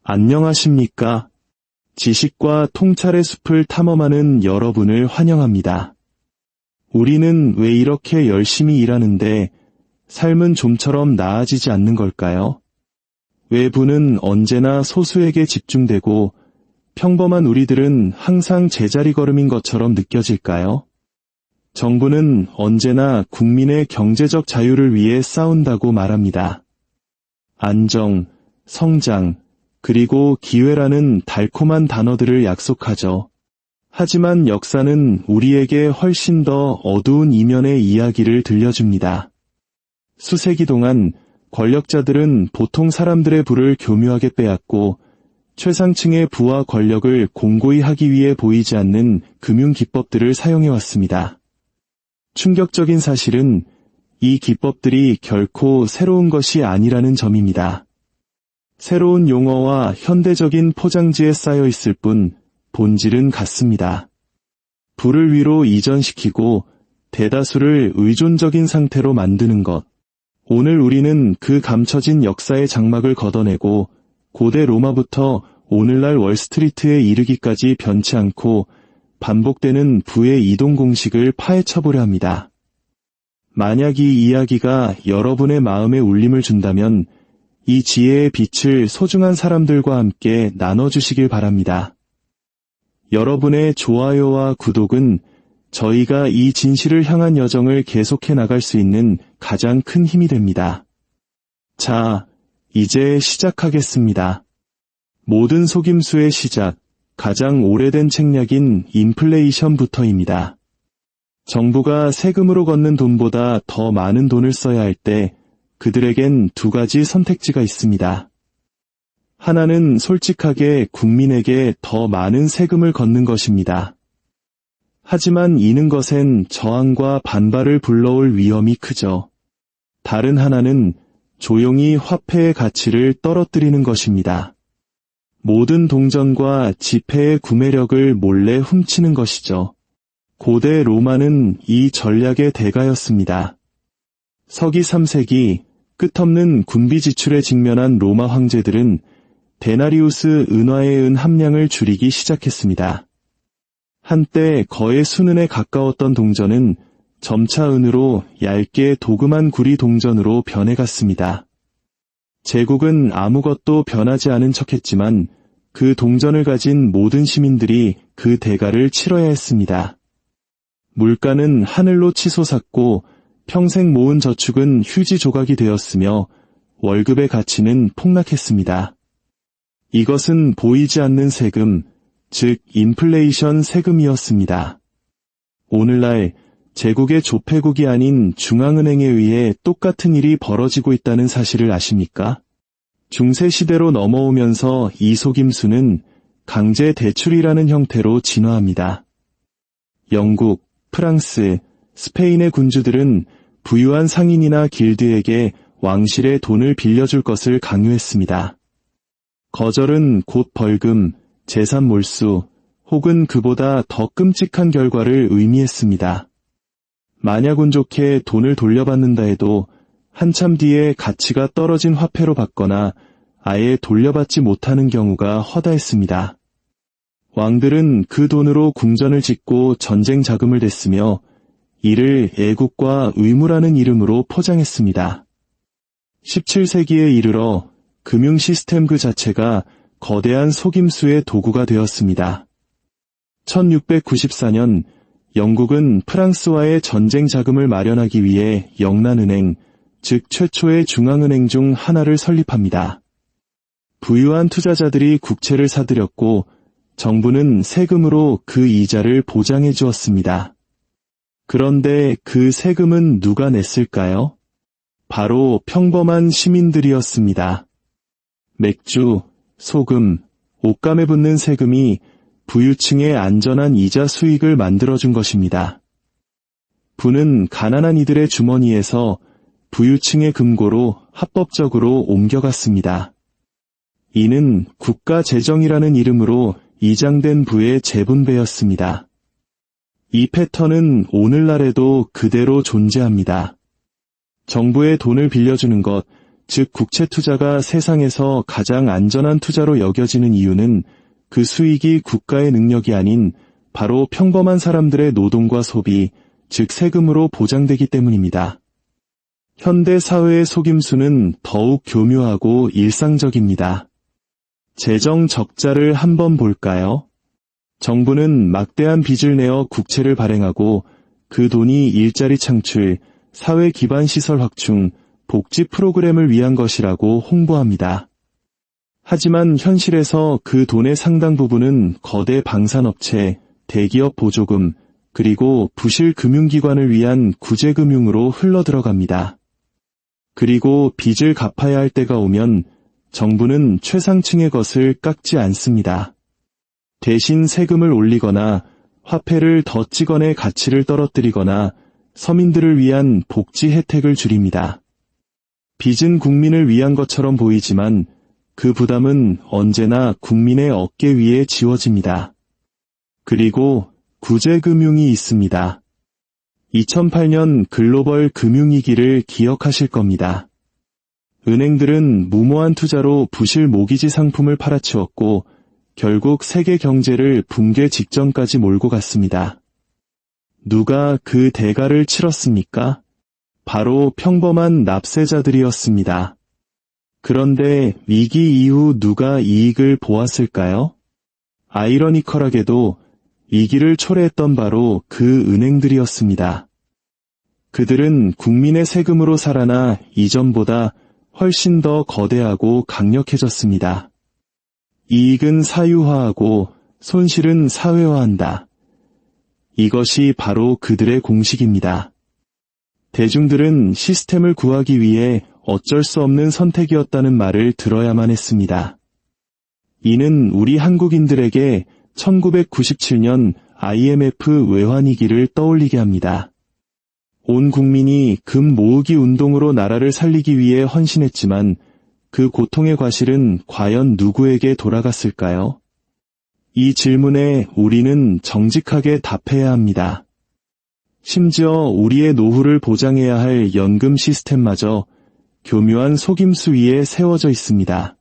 안녕하십니까? 지식과 통찰의 숲을 탐험하는 여러분을 환영합니다. 우리는 왜 이렇게 열심히 일하는데 삶은 좀처럼 나아지지 않는 걸까요? 왜 부는 언제나 소수에게 집중되고 평범한 우리들은 항상 제자리 걸음인 것처럼 느껴질까요? 정부는 언제나 국민의 경제적 자유를 위해 싸운다고 말합니다. 안정, 성장, 그리고 기회라는 달콤한 단어들을 약속하죠. 하지만 역사는 우리에게 훨씬 더 어두운 이면의 이야기를 들려줍니다. 수세기 동안 권력자들은 보통 사람들의 부를 교묘하게 빼앗고 최상층의 부와 권력을 공고히 하기 위해 보이지 않는 금융기법들을 사용해왔습니다. 충격적인 사실은 이 기법들이 결코 새로운 것이 아니라는 점입니다. 새로운 용어와 현대적인 포장지에 쌓여 있을 뿐 본질은 같습니다. 부를 위로 이전시키고 대다수를 의존적인 상태로 만드는 것. 오늘 우리는 그 감춰진 역사의 장막을 걷어내고 고대 로마부터 오늘날 월스트리트에 이르기까지 변치 않고 반복되는 부의 이동 공식을 파헤쳐보려 합니다. 만약 이 이야기가 여러분의 마음에 울림을 준다면 이 지혜의 빛을 소중한 사람들과 함께 나눠주시길 바랍니다. 여러분의 좋아요와 구독은 저희가 이 진실을 향한 여정을 계속해 나갈 수 있는 가장 큰 힘이 됩니다. 자, 이제 시작하겠습니다. 모든 속임수의 시작, 가장 오래된 책략인 인플레이션부터입니다. 정부가 세금으로 걷는 돈보다 더 많은 돈을 써야 할 때 그들에겐 두 가지 선택지가 있습니다. 하나는 솔직하게 국민에게 더 많은 세금을 걷는 것입니다. 하지만 이는 것엔 저항과 반발을 불러올 위험이 크죠. 다른 하나는 조용히 화폐의 가치를 떨어뜨리는 것입니다. 모든 동전과 지폐의 구매력을 몰래 훔치는 것이죠. 고대 로마는 이 전략의 대가였습니다. 서기 3세기 끝없는 군비 지출에 직면한 로마 황제들은 데나리우스 은화의 은 함량을 줄이기 시작했습니다. 한때 거의 수는에 가까웠던 동전은 점차 은으로 얇게 도금한 구리 동전으로 변해갔습니다. 제국은 아무것도 변하지 않은 척했지만 그 동전을 가진 모든 시민들이 그 대가를 치러야 했습니다. 물가는 하늘로 치솟았고 평생 모은 저축은 휴지 조각이 되었으며 월급의 가치는 폭락했습니다. 이것은 보이지 않는 세금, 즉 인플레이션 세금이었습니다. 오늘날 제국의 조폐국이 아닌 중앙은행에 의해 똑같은 일이 벌어지고 있다는 사실을 아십니까? 중세시대로 넘어오면서 이 속임수는 강제 대출이라는 형태로 진화합니다. 영국, 프랑스, 스페인의 군주들은 부유한 상인이나 길드에게 왕실의 돈을 빌려줄 것을 강요했습니다. 거절은 곧 벌금, 재산 몰수, 혹은 그보다 더 끔찍한 결과를 의미했습니다. 만약 운 좋게 돈을 돌려받는다 해도 한참 뒤에 가치가 떨어진 화폐로 받거나 아예 돌려받지 못하는 경우가 허다했습니다. 왕들은 그 돈으로 궁전을 짓고 전쟁 자금을 댔으며 이를 애국과 의무라는 이름으로 포장했습니다. 17세기에 이르러 금융 시스템 그 자체가 거대한 속임수의 도구가 되었습니다. 1694년 영국은 프랑스와의 전쟁 자금을 마련하기 위해 영란은행, 즉 최초의 중앙은행 중 하나를 설립합니다. 부유한 투자자들이 국채를 사들였고 정부는 세금으로 그 이자를 보장해 주었습니다. 그런데 그 세금은 누가 냈을까요? 바로 평범한 시민들이었습니다. 맥주, 소금, 옷감에 붙는 세금이 부유층의 안전한 이자 수익을 만들어준 것입니다. 부는 가난한 이들의 주머니에서 부유층의 금고로 합법적으로 옮겨갔습니다. 이는 국가 재정이라는 이름으로 이장된 부의 재분배였습니다. 이 패턴은 오늘날에도 그대로 존재합니다. 정부의 돈을 빌려주는 것, 즉 국채 투자가 세상에서 가장 안전한 투자로 여겨지는 이유는 그 수익이 국가의 능력이 아닌 바로 평범한 사람들의 노동과 소비, 즉 세금으로 보장되기 때문입니다. 현대 사회의 속임수는 더욱 교묘하고 일상적입니다. 재정 적자를 한번 볼까요? 정부는 막대한 빚을 내어 국채를 발행하고 그 돈이 일자리 창출, 사회 기반 시설 확충, 복지 프로그램을 위한 것이라고 홍보합니다. 하지만 현실에서 그 돈의 상당 부분은 거대 방산업체, 대기업 보조금, 그리고 부실 금융기관을 위한 구제금융으로 흘러들어갑니다. 그리고 빚을 갚아야 할 때가 오면 정부는 최상층의 것을 깎지 않습니다. 대신 세금을 올리거나 화폐를 더 찍어내 가치를 떨어뜨리거나 서민들을 위한 복지 혜택을 줄입니다. 빚은 국민을 위한 것처럼 보이지만 그 부담은 언제나 국민의 어깨 위에 지워집니다. 그리고 구제금융이 있습니다. 2008년 글로벌 금융위기를 기억하실 겁니다. 은행들은 무모한 투자로 부실 모기지 상품을 팔아치웠고 결국 세계 경제를 붕괴 직전까지 몰고 갔습니다. 누가 그 대가를 치렀습니까? 바로 평범한 납세자들이었습니다. 그런데 위기 이후 누가 이익을 보았을까요? 아이러니컬하게도 위기를 초래했던 바로 그 은행들이었습니다. 그들은 국민의 세금으로 살아나 이전보다 훨씬 더 거대하고 강력해졌습니다. 이익은 사유화하고 손실은 사회화한다. 이것이 바로 그들의 공식입니다. 대중들은 시스템을 구하기 위해 어쩔 수 없는 선택이었다는 말을 들어야만 했습니다. 이는 우리 한국인들에게 1997년 IMF 외환위기를 떠올리게 합니다. 온 국민이 금 모으기 운동으로 나라를 살리기 위해 헌신했지만 그 고통의 과실은 과연 누구에게 돌아갔을까요? 이 질문에 우리는 정직하게 답해야 합니다. 심지어 우리의 노후를 보장해야 할 연금 시스템마저 교묘한 속임수 위에 세워져 있습니다.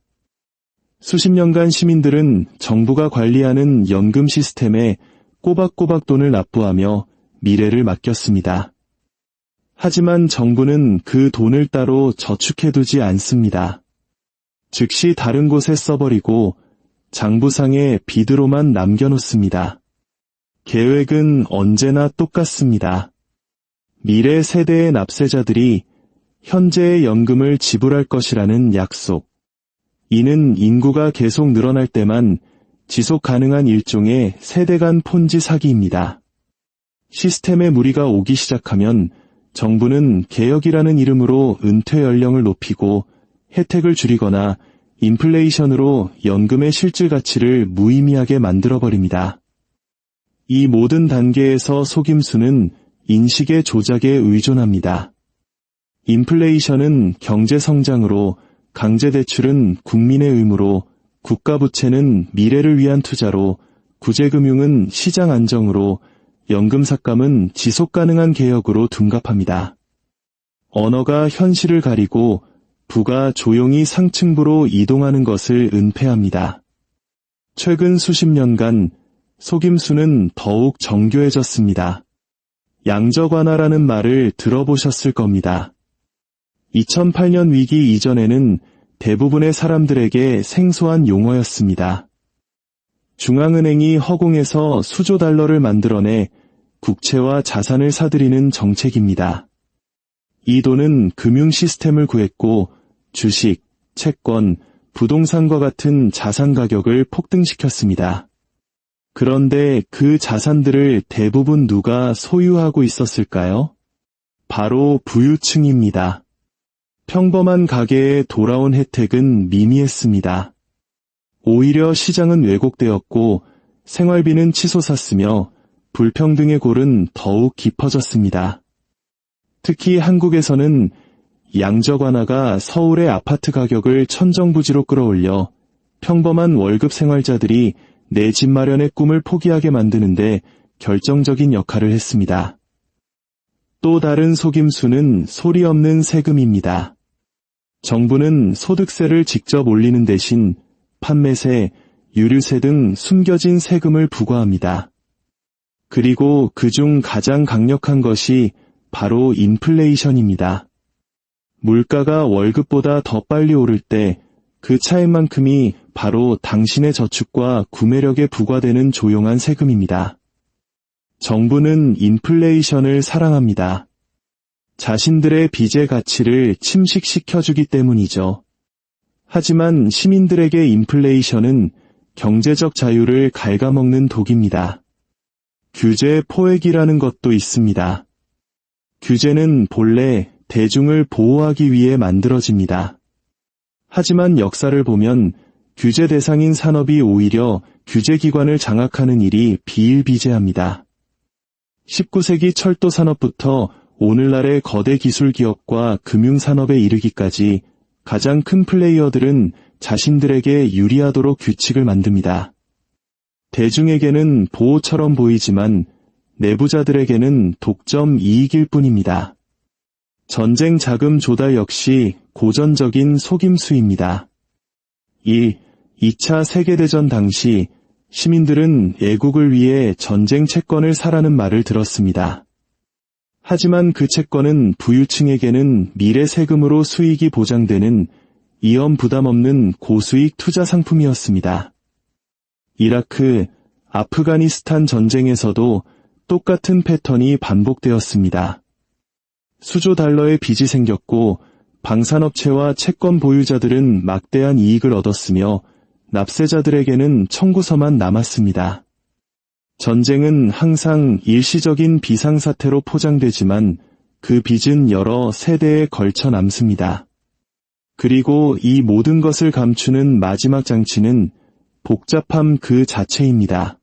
수십 년간 시민들은 정부가 관리하는 연금 시스템에 꼬박꼬박 돈을 납부하며 미래를 맡겼습니다. 하지만 정부는 그 돈을 따로 저축해두지 않습니다. 즉시 다른 곳에 써버리고 장부상에 빚으로만 남겨놓습니다. 계획은 언제나 똑같습니다. 미래 세대의 납세자들이 현재의 연금을 지불할 것이라는 약속. 이는 인구가 계속 늘어날 때만 지속 가능한 일종의 세대 간 폰지 사기입니다. 시스템에 무리가 오기 시작하면 정부는 개혁이라는 이름으로 은퇴 연령을 높이고 혜택을 줄이거나 인플레이션으로 연금의 실질 가치를 무의미하게 만들어버립니다. 이 모든 단계에서 속임수는 인식의 조작에 의존합니다. 인플레이션은 경제 성장으로, 강제대출은 국민의 의무로, 국가부채는 미래를 위한 투자로, 구제금융은 시장 안정으로, 연금삭감은 지속가능한 개혁으로 둔갑합니다. 언어가 현실을 가리고 부가 조용히 상층부로 이동하는 것을 은폐합니다. 최근 수십 년간 속임수는 더욱 정교해졌습니다. 양적 완화라는 말을 들어보셨을 겁니다. 2008년 위기 이전에는 대부분의 사람들에게 생소한 용어였습니다. 중앙은행이 허공에서 수조 달러를 만들어내 국채와 자산을 사들이는 정책입니다. 이 돈은 금융 시스템을 구했고 주식, 채권, 부동산과 같은 자산 가격을 폭등시켰습니다. 그런데 그 자산들을 대부분 누가 소유하고 있었을까요? 바로 부유층입니다. 평범한 가게에 돌아온 혜택은 미미했습니다. 오히려 시장은 왜곡되었고 생활비는 치솟았으며 불평등의 골은 더욱 깊어졌습니다. 특히 한국에서는 양적 완화가 서울의 아파트 가격을 천정부지로 끌어올려 평범한 월급 생활자들이 내 집 마련의 꿈을 포기하게 만드는데 결정적인 역할을 했습니다. 또 다른 속임수는 소리 없는 세금입니다. 정부는 소득세를 직접 올리는 대신 판매세, 유류세 등 숨겨진 세금을 부과합니다. 그리고 그중 가장 강력한 것이 바로 인플레이션입니다. 물가가 월급보다 더 빨리 오를 때 그 차액만큼이 바로 당신의 저축과 구매력에 부과되는 조용한 세금입니다. 정부는 인플레이션을 사랑합니다. 자신들의 빚의 가치를 침식시켜주기 때문이죠. 하지만 시민들에게 인플레이션은 경제적 자유를 갉아먹는 독입니다. 규제 포획이라는 것도 있습니다. 규제는 본래 대중을 보호하기 위해 만들어집니다. 하지만 역사를 보면 규제 대상인 산업이 오히려 규제기관을 장악하는 일이 비일비재합니다. 19세기 철도 산업부터 오늘날의 거대 기술 기업과 금융산업에 이르기까지 가장 큰 플레이어들은 자신들에게 유리하도록 규칙을 만듭니다. 대중에게는 보호처럼 보이지만 내부자들에게는 독점 이익일 뿐입니다. 전쟁 자금 조달 역시 고전적인 속임수입니다. 2차 세계대전 당시 시민들은 애국을 위해 전쟁 채권을 사라는 말을 들었습니다. 하지만 그 채권은 부유층에게는 미래 세금으로 수익이 보장되는 위험 부담 없는 고수익 투자 상품이었습니다. 이라크, 아프가니스탄 전쟁에서도 똑같은 패턴이 반복되었습니다. 수조 달러의 빚이 생겼고 방산업체와 채권 보유자들은 막대한 이익을 얻었으며 납세자들에게는 청구서만 남았습니다. 전쟁은 항상 일시적인 비상사태로 포장되지만 그 빚은 여러 세대에 걸쳐 남습니다. 그리고 이 모든 것을 감추는 마지막 장치는 복잡함 그 자체입니다.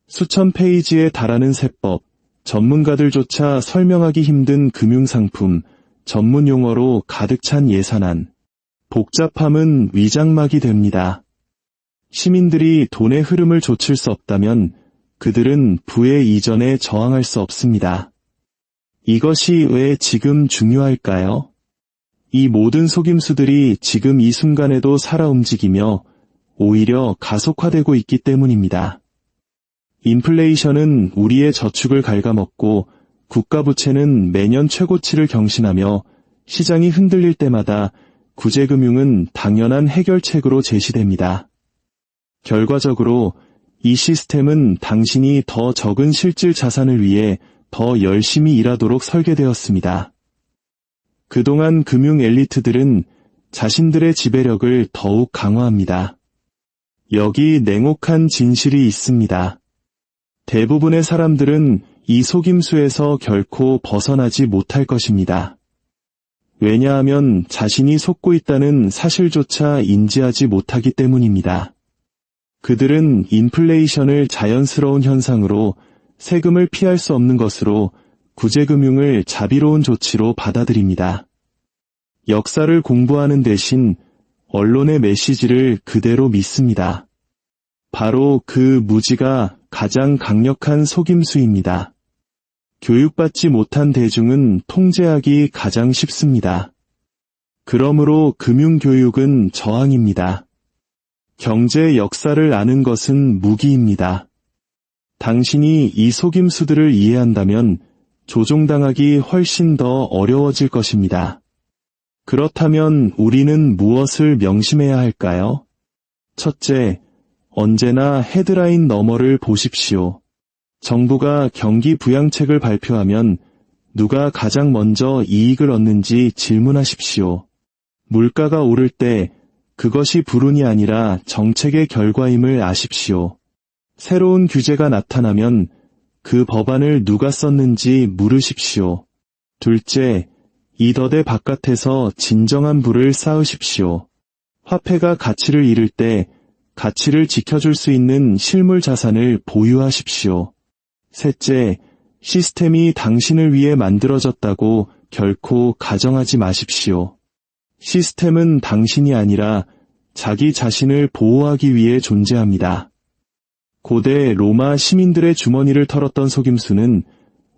수천 페이지에 달하는 세법, 전문가들조차 설명하기 힘든 금융상품, 전문 용어로 가득 찬 예산안. 복잡함은 위장막이 됩니다. 시민들이 돈의 흐름을 좇을 수 없다면 그들은 부의 이전에 저항할 수 없습니다. 이것이 왜 지금 중요할까요? 이 모든 속임수들이 지금 이 순간에도 살아 움직이며 오히려 가속화되고 있기 때문입니다. 인플레이션은 우리의 저축을 갉아먹고 국가부채는 매년 최고치를 경신하며 시장이 흔들릴 때마다 구제금융은 당연한 해결책으로 제시됩니다. 결과적으로 이 시스템은 당신이 더 적은 실질 자산을 위해 더 열심히 일하도록 설계되었습니다. 그동안 금융 엘리트들은 자신들의 지배력을 더욱 강화합니다. 여기 냉혹한 진실이 있습니다. 대부분의 사람들은 이 속임수에서 결코 벗어나지 못할 것입니다. 왜냐하면 자신이 속고 있다는 사실조차 인지하지 못하기 때문입니다. 그들은 인플레이션을 자연스러운 현상으로 세금을 피할 수 없는 것으로 구제금융을 자비로운 조치로 받아들입니다. 역사를 공부하는 대신 언론의 메시지를 그대로 믿습니다. 바로 그 무지가 가장 강력한 속임수입니다. 교육받지 못한 대중은 통제하기 가장 쉽습니다. 그러므로 금융교육은 저항입니다. 경제 역사를 아는 것은 무기입니다. 당신이 이 속임수들을 이해한다면 조종당하기 훨씬 더 어려워질 것입니다. 그렇다면 우리는 무엇을 명심해야 할까요? 첫째, 언제나 헤드라인 너머를 보십시오. 정부가 경기 부양책을 발표하면 누가 가장 먼저 이익을 얻는지 질문하십시오. 물가가 오를 때 그것이 불운이 아니라 정책의 결과임을 아십시오. 새로운 규제가 나타나면 그 법안을 누가 썼는지 물으십시오. 둘째, 이 덫의 바깥에서 진정한 불을 쌓으십시오. 화폐가 가치를 잃을 때 가치를 지켜줄 수 있는 실물 자산을 보유하십시오. 셋째, 시스템이 당신을 위해 만들어졌다고 결코 가정하지 마십시오. 시스템은 당신이 아니라 자기 자신을 보호하기 위해 존재합니다. 고대 로마 시민들의 주머니를 털었던 속임수는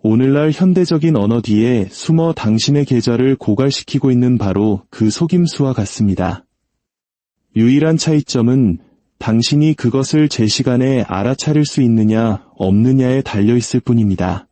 오늘날 현대적인 언어 뒤에 숨어 당신의 계좌를 고갈시키고 있는 바로 그 속임수와 같습니다. 유일한 차이점은 당신이 그것을 제 시간에 알아차릴 수 있느냐 없느냐에 달려 있을 뿐입니다.